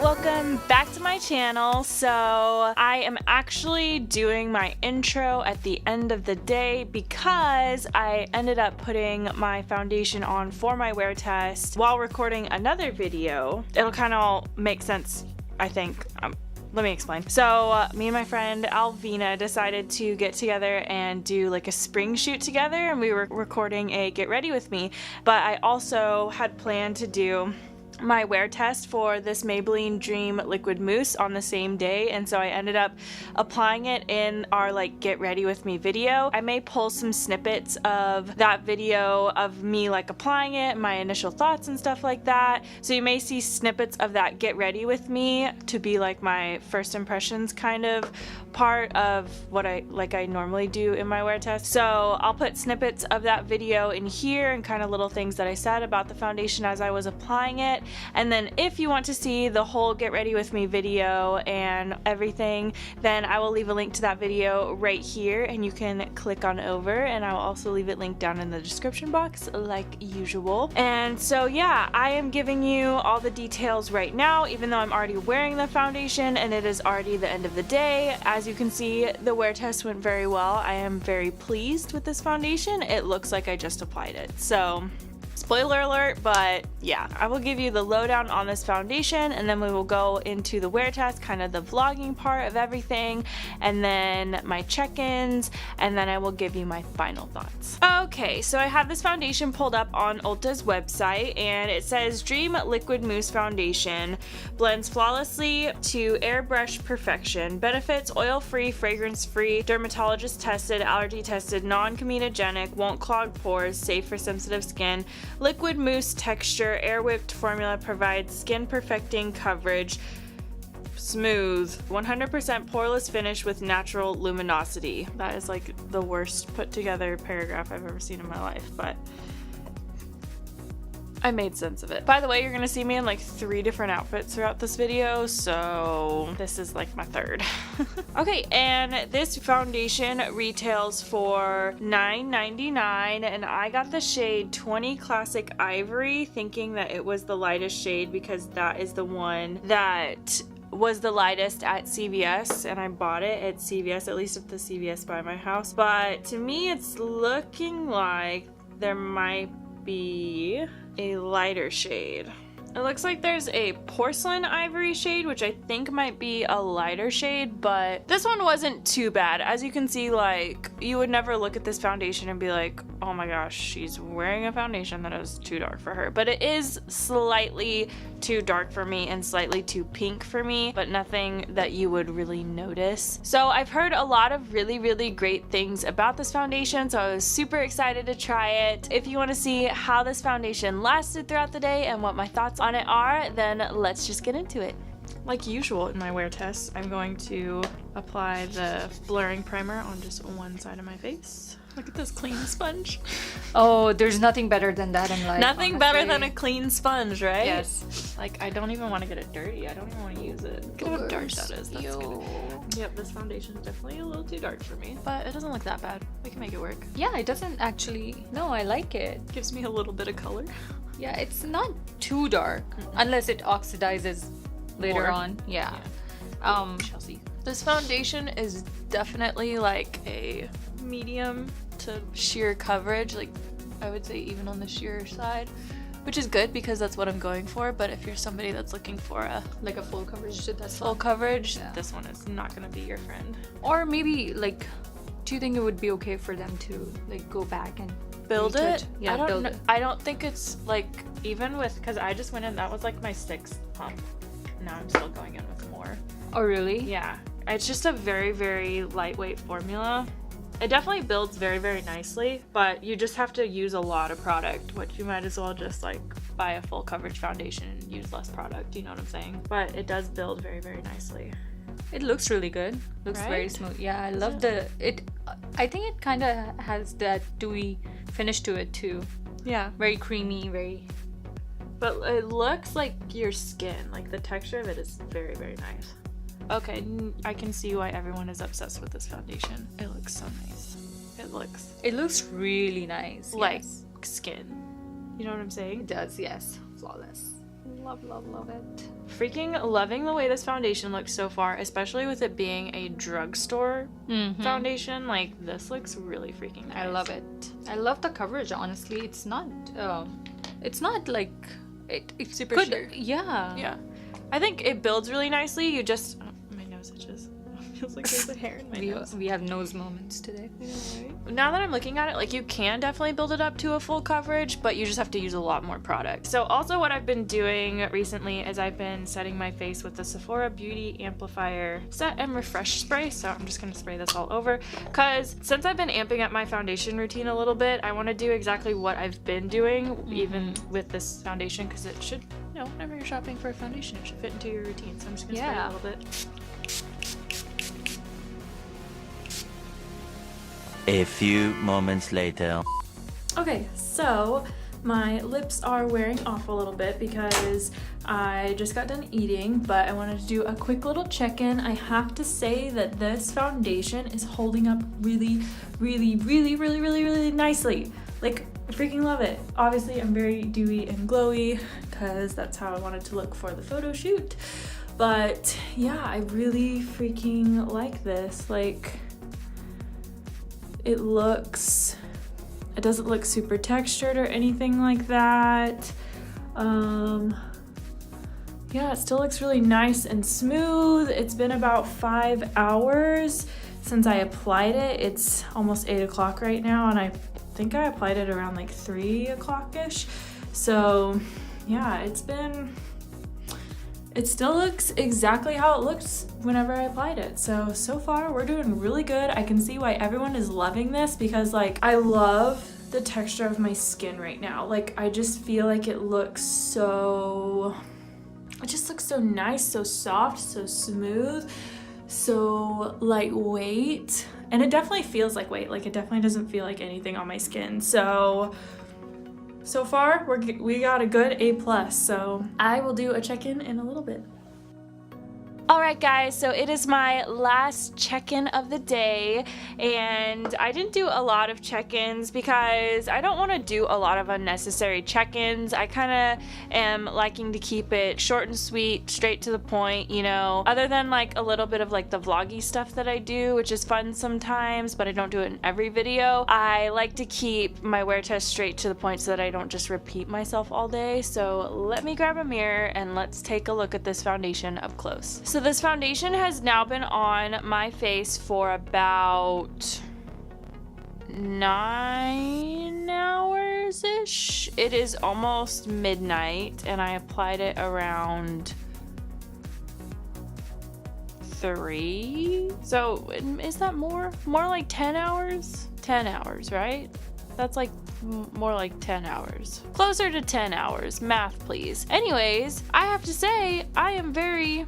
welcome back to my channel. So I am actually doing my intro at the end of the day because I ended up putting my foundation on for my wear test while recording another video. It'll kind of make sense, I think. Let me explain. So me and my friend Alvina decided to get together and do like a spring shoot together, and we were recording a get ready with me, but I also had planned to do my wear test for this Maybelline Dream Liquid Mousse on the same day, and so I ended up applying it in our like get ready with me video. I may pull some snippets of that video of me like applying it, my initial thoughts and stuff like that, so you may see snippets of that get ready with me to be like my first impressions kind of part of what I normally do in my wear test. So I'll put snippets of that video in here and kind of little things that I said about the foundation as I was applying it. And then if you want to see the whole get ready with me video and everything, then I will leave a link to that video right here and you can click on over, and I will also leave it linked down in the description box like usual. And so yeah, I am giving you all the details right now, even though I'm already wearing the foundation and it is already the end of the day. As you can see, the wear test went very well. I am very pleased with this foundation. It looks like I just applied it. So spoiler alert, but yeah, I will give you the lowdown on this foundation, and then we will go into the wear test, kind of the vlogging part of everything, and then my check-ins, and then I will give you my final thoughts. Okay, so I have this foundation pulled up on Ulta's website, and it says Dream Liquid Mousse Foundation blends flawlessly to airbrush perfection, benefits oil-free, fragrance-free, dermatologist tested, allergy tested, non-comedogenic, won't clog pores, safe for sensitive skin. Liquid mousse texture, air whipped formula provides skin perfecting coverage, smooth, 100% poreless finish with natural luminosity. That is like the worst put together paragraph I've ever seen in my life, but I made sense of it. By the way, you're gonna see me in like 3 different outfits throughout this video, so this is like my third. Okay, and this foundation retails for $9.99, and I got the shade 20 Classic Ivory, thinking that it was the lightest shade because that is the one that was the lightest at CVS, and I bought it at CVS, at least at the CVS by my house. But to me, it's looking like there might be a lighter shade. It looks like there's a porcelain ivory shade, which I think might be a lighter shade, but this one wasn't too bad. As you can see, like, you would never look at this foundation and be like, oh my gosh, she's wearing a foundation that is too dark for her. But it is slightly too dark for me and slightly too pink for me, but nothing that you would really notice. So I've heard a lot of really, really great things about this foundation, so I was super excited to try it. If you want to see how this foundation lasted throughout the day and what my thoughts on it are, then let's just get into it. Like usual in my wear tests, I'm going to apply the blurring primer on just one side of my face. Look at this clean sponge. Oh, there's nothing better than that in life. Nothing honestly. better than a clean sponge, right? Yes. Like, I don't even want to get it dirty. I don't even want to use it. Look at how dark that is. That's good. Yep, this foundation is definitely a little too dark for me, but it doesn't look that bad. We can make it work. Yeah, it doesn't actually. No, I like it. Gives me a little bit of color. Yeah, it's not too dark unless it oxidizes later on. Yeah. Chelsea. This foundation is definitely like a medium to sheer coverage, like I would say even on the sheer side, which is good because that's what I'm going for. But if you're somebody that's looking for a Like a full coverage, that's full coverage, yeah, this one is not gonna be your friend. Or maybe like, do you think it would be okay for them to like go back and build it? Yeah, build it. I don't think it's like, even with, because I just went in, that was like my 6th pump. Now I'm still going in with more. Oh really? Yeah, it's just a very, very lightweight formula. It definitely builds very, very nicely, but you just have to use a lot of product, which you might as well just like buy a full coverage foundation and use less product, you know what I'm saying? But it does build very, very nicely. It looks really good. Looks Right? very smooth. Yeah, I love it. I think it kind of has that dewy finish to it too. Yeah. Very creamy, very. But it looks like your skin, like the texture of it is very, very nice. Okay, I can see why everyone is obsessed with this foundation. It looks so nice. It looks really nice. Like yes. skin. You know what I'm saying? It does, yes. Flawless. love it. Freaking loving the way this foundation looks so far, especially with it being a drugstore foundation. Like, this looks really freaking nice. I love it. I love the coverage, honestly. It's not like it's super good. sheer. Yeah. I think it builds really nicely. You just my nose itches. Feels like there's a hair in my nose. We have nose moments today. Yeah, right? Now that I'm looking at it, like, you can definitely build it up to a full coverage, but you just have to use a lot more product. So also what I've been doing recently is I've been setting my face with the Sephora Beauty Amplifier Set and Refresh Spray. So I'm just gonna spray this all over, because since I've been amping up my foundation routine a little bit, I want to do exactly what I've been doing, even with this foundation, because it should, you know, whenever you're shopping for a foundation, it should fit into your routine. So I'm just gonna spray a little bit. A few moments later. Okay, so my lips are wearing off a little bit because I just got done eating, but I wanted to do a quick little check-in. I have to say that this foundation is holding up really nicely. Like, I freaking love it. Obviously, I'm very dewy and glowy because that's how I wanted to look for the photo shoot. But yeah, I really freaking like this. Like, it doesn't look super textured or anything like that. Yeah, it still looks really nice and smooth. It's been about 5 hours since I applied it. It's almost 8 o'clock right now, and I think I applied it around like 3 o'clock-ish. So yeah, it still looks exactly how it looks whenever I applied it. So far we're doing really good. I can see why everyone is loving this, because like, I love the texture of my skin right now. Like, I just feel like it just looks so nice, so soft, so smooth, so lightweight. And it definitely feels like weight. Like, it definitely doesn't feel like anything on my skin. So far, we got a good A+, so I will do a check-in in a little bit. Alright guys, so it is my last check-in of the day, and I didn't do a lot of check-ins because I don't want to do a lot of unnecessary check-ins. I kind of am liking to keep it short and sweet, straight to the point, you know, other than like a little bit of like the vloggy stuff that I do, which is fun sometimes, but I don't do it in every video. I like to keep my wear test straight to the point so that I don't just repeat myself all day. So let me grab a mirror and let's take a look at this foundation up close. So this foundation has now been on my face for about 9 hours-ish. It is almost midnight, and I applied it around 3. So is that more like 10 hours? 10 hours, right? That's like more like 10 hours. Closer to 10 hours. Math, please. Anyways, I have to say, I am very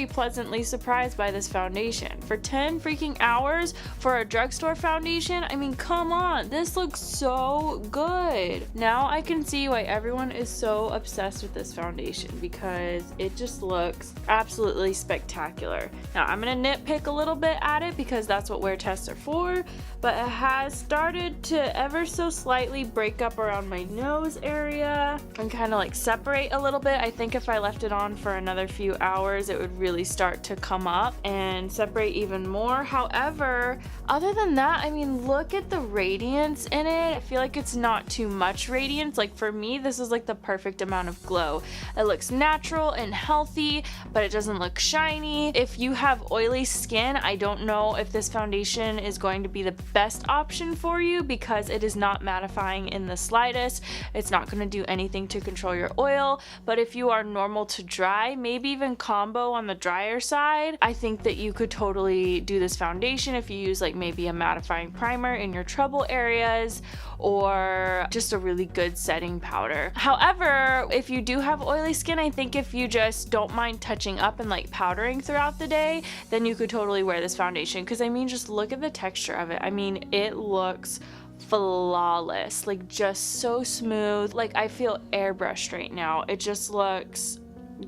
pleasantly surprised by this foundation. For 10 freaking hours for a drugstore foundation, I mean, come on. This looks so good. Now I can see why everyone is so obsessed with this foundation, because it just looks absolutely spectacular. Now, I'm gonna nitpick a little bit at it because that's what wear tests are for, but it has started to ever so slightly break up around my nose area and kind of like separate a little bit. I think if I left it on for another few hours, it would really start to come up and separate even more. However, other than that, I mean, look at the radiance in it. I feel like it's not too much radiance. Like, for me, this is like the perfect amount of glow. It looks natural and healthy, but it doesn't look shiny. If you have oily skin, I don't know if this foundation is going to be the best option for you, because it is not mattifying in the slightest. It's not going to do anything to control your oil. But if you are normal to dry, maybe even combo on the drier side, I think that you could totally do this foundation if you use like maybe a mattifying primer in your trouble areas, or just a really good setting powder. However, if you do have oily skin, I think if you just don't mind touching up and like powdering throughout the day, then you could totally wear this foundation. Because I mean, just look at the texture of it. I mean, it looks flawless, like just so smooth. Like, I feel airbrushed right now. It just looks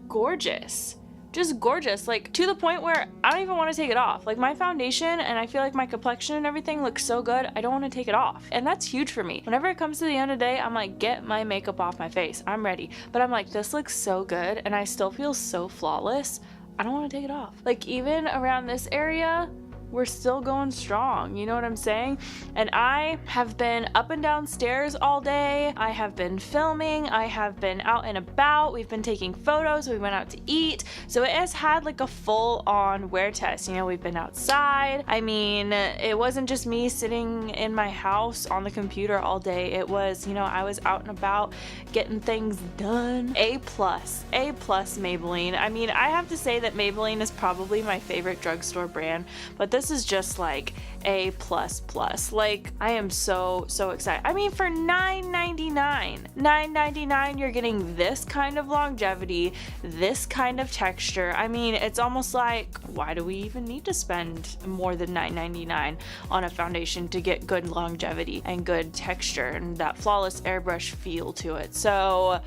gorgeous. just gorgeous, like to the point where I don't even want to take it off. Like my foundation, and I feel like my complexion and everything looks so good, I don't want to take it off. And that's huge for me. Whenever it comes to the end of the day, I'm like, get my makeup off my face. I'm ready. But I'm like, this looks so good and I still feel so flawless. I don't want to take it off. Like even around this area, we're still going strong, you know what I'm saying? And I have been up and down stairs all day. I have been filming. I have been out and about. We've been taking photos. We went out to eat. So it has had like a full on wear test. You know, we've been outside. I mean, it wasn't just me sitting in my house on the computer all day. It was, you know, I was out and about getting things done. A plus Maybelline. I mean, I have to say that Maybelline is probably my favorite drugstore brand, but this is just like A++. Like I am so excited. I mean, for $9.99 you're getting this kind of longevity, this kind of texture. I mean, it's almost like, why do we even need to spend more than $9.99 on a foundation to get good longevity and good texture and that flawless airbrush feel to it? So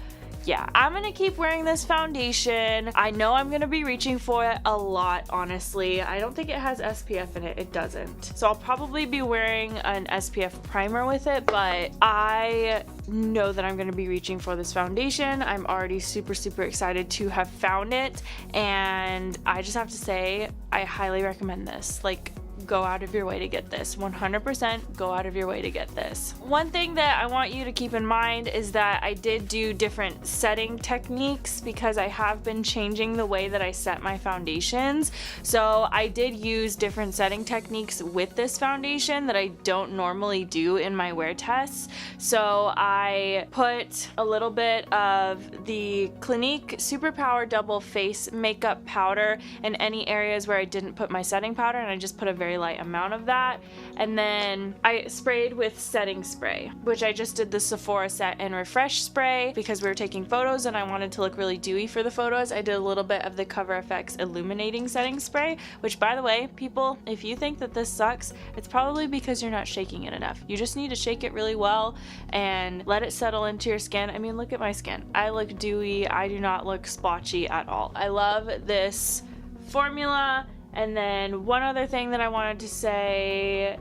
yeah, I'm gonna keep wearing this foundation. I know I'm gonna be reaching for it a lot, honestly. I don't think it has SPF in it. It doesn't. So I'll probably be wearing an SPF primer with it, but I know that I'm gonna be reaching for this foundation. I'm already super excited to have found it, and I just have to say, I highly recommend this. Like, go out of your way to get this. 100% go out of your way to get this. One thing that I want you to keep in mind is that I did do different setting techniques because I have been changing the way that I set my foundations. So I did use different setting techniques with this foundation that I don't normally do in my wear tests. So I put a little bit of the Clinique Superpower Double Face Makeup Powder in any areas where I didn't put my setting powder, and I just put a very light amount of that. And then I sprayed with setting spray, which I just did the Sephora Set and Refresh spray because we were taking photos and I wanted to look really dewy for the photos. I did a little bit of the Cover FX Illuminating Setting Spray, which, by the way, people, if you think that this sucks, it's probably because you're not shaking it enough. You just need to shake it really well and let it settle into your skin. I mean, look at my skin. I look dewy. I do not look splotchy at all. I love this formula. And then one other thing that I wanted to say,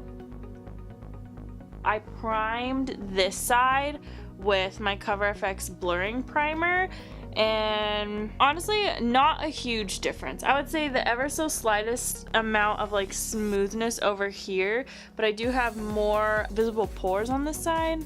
I primed this side with my Cover FX blurring primer, and honestly, not a huge difference. I would say the ever so slightest amount of like smoothness over here, but I do have more visible pores on this side.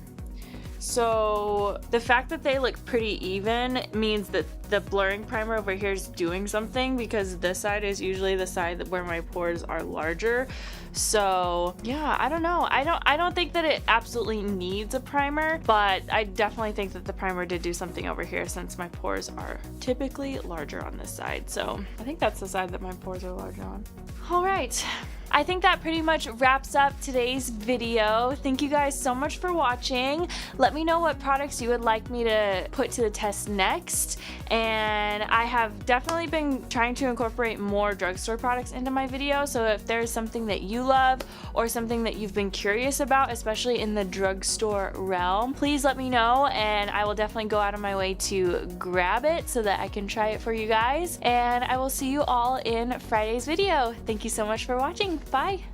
So the fact that they look pretty even means that the blurring primer over here is doing something, because this side is usually the side where my pores are larger. So yeah, I don't know. I don't think that it absolutely needs a primer, but I definitely think that the primer did do something over here since my pores are typically larger on this side. So I think that's the side that my pores are larger on. All right. I think that pretty much wraps up today's video. Thank you guys so much for watching. Let me know what products you would like me to put to the test next. And I have definitely been trying to incorporate more drugstore products into my video. So if there's something that you love or something that you've been curious about, especially in the drugstore realm, please let me know and I will definitely go out of my way to grab it so that I can try it for you guys. And I will see you all in Friday's video. Thank you so much for watching. Bye.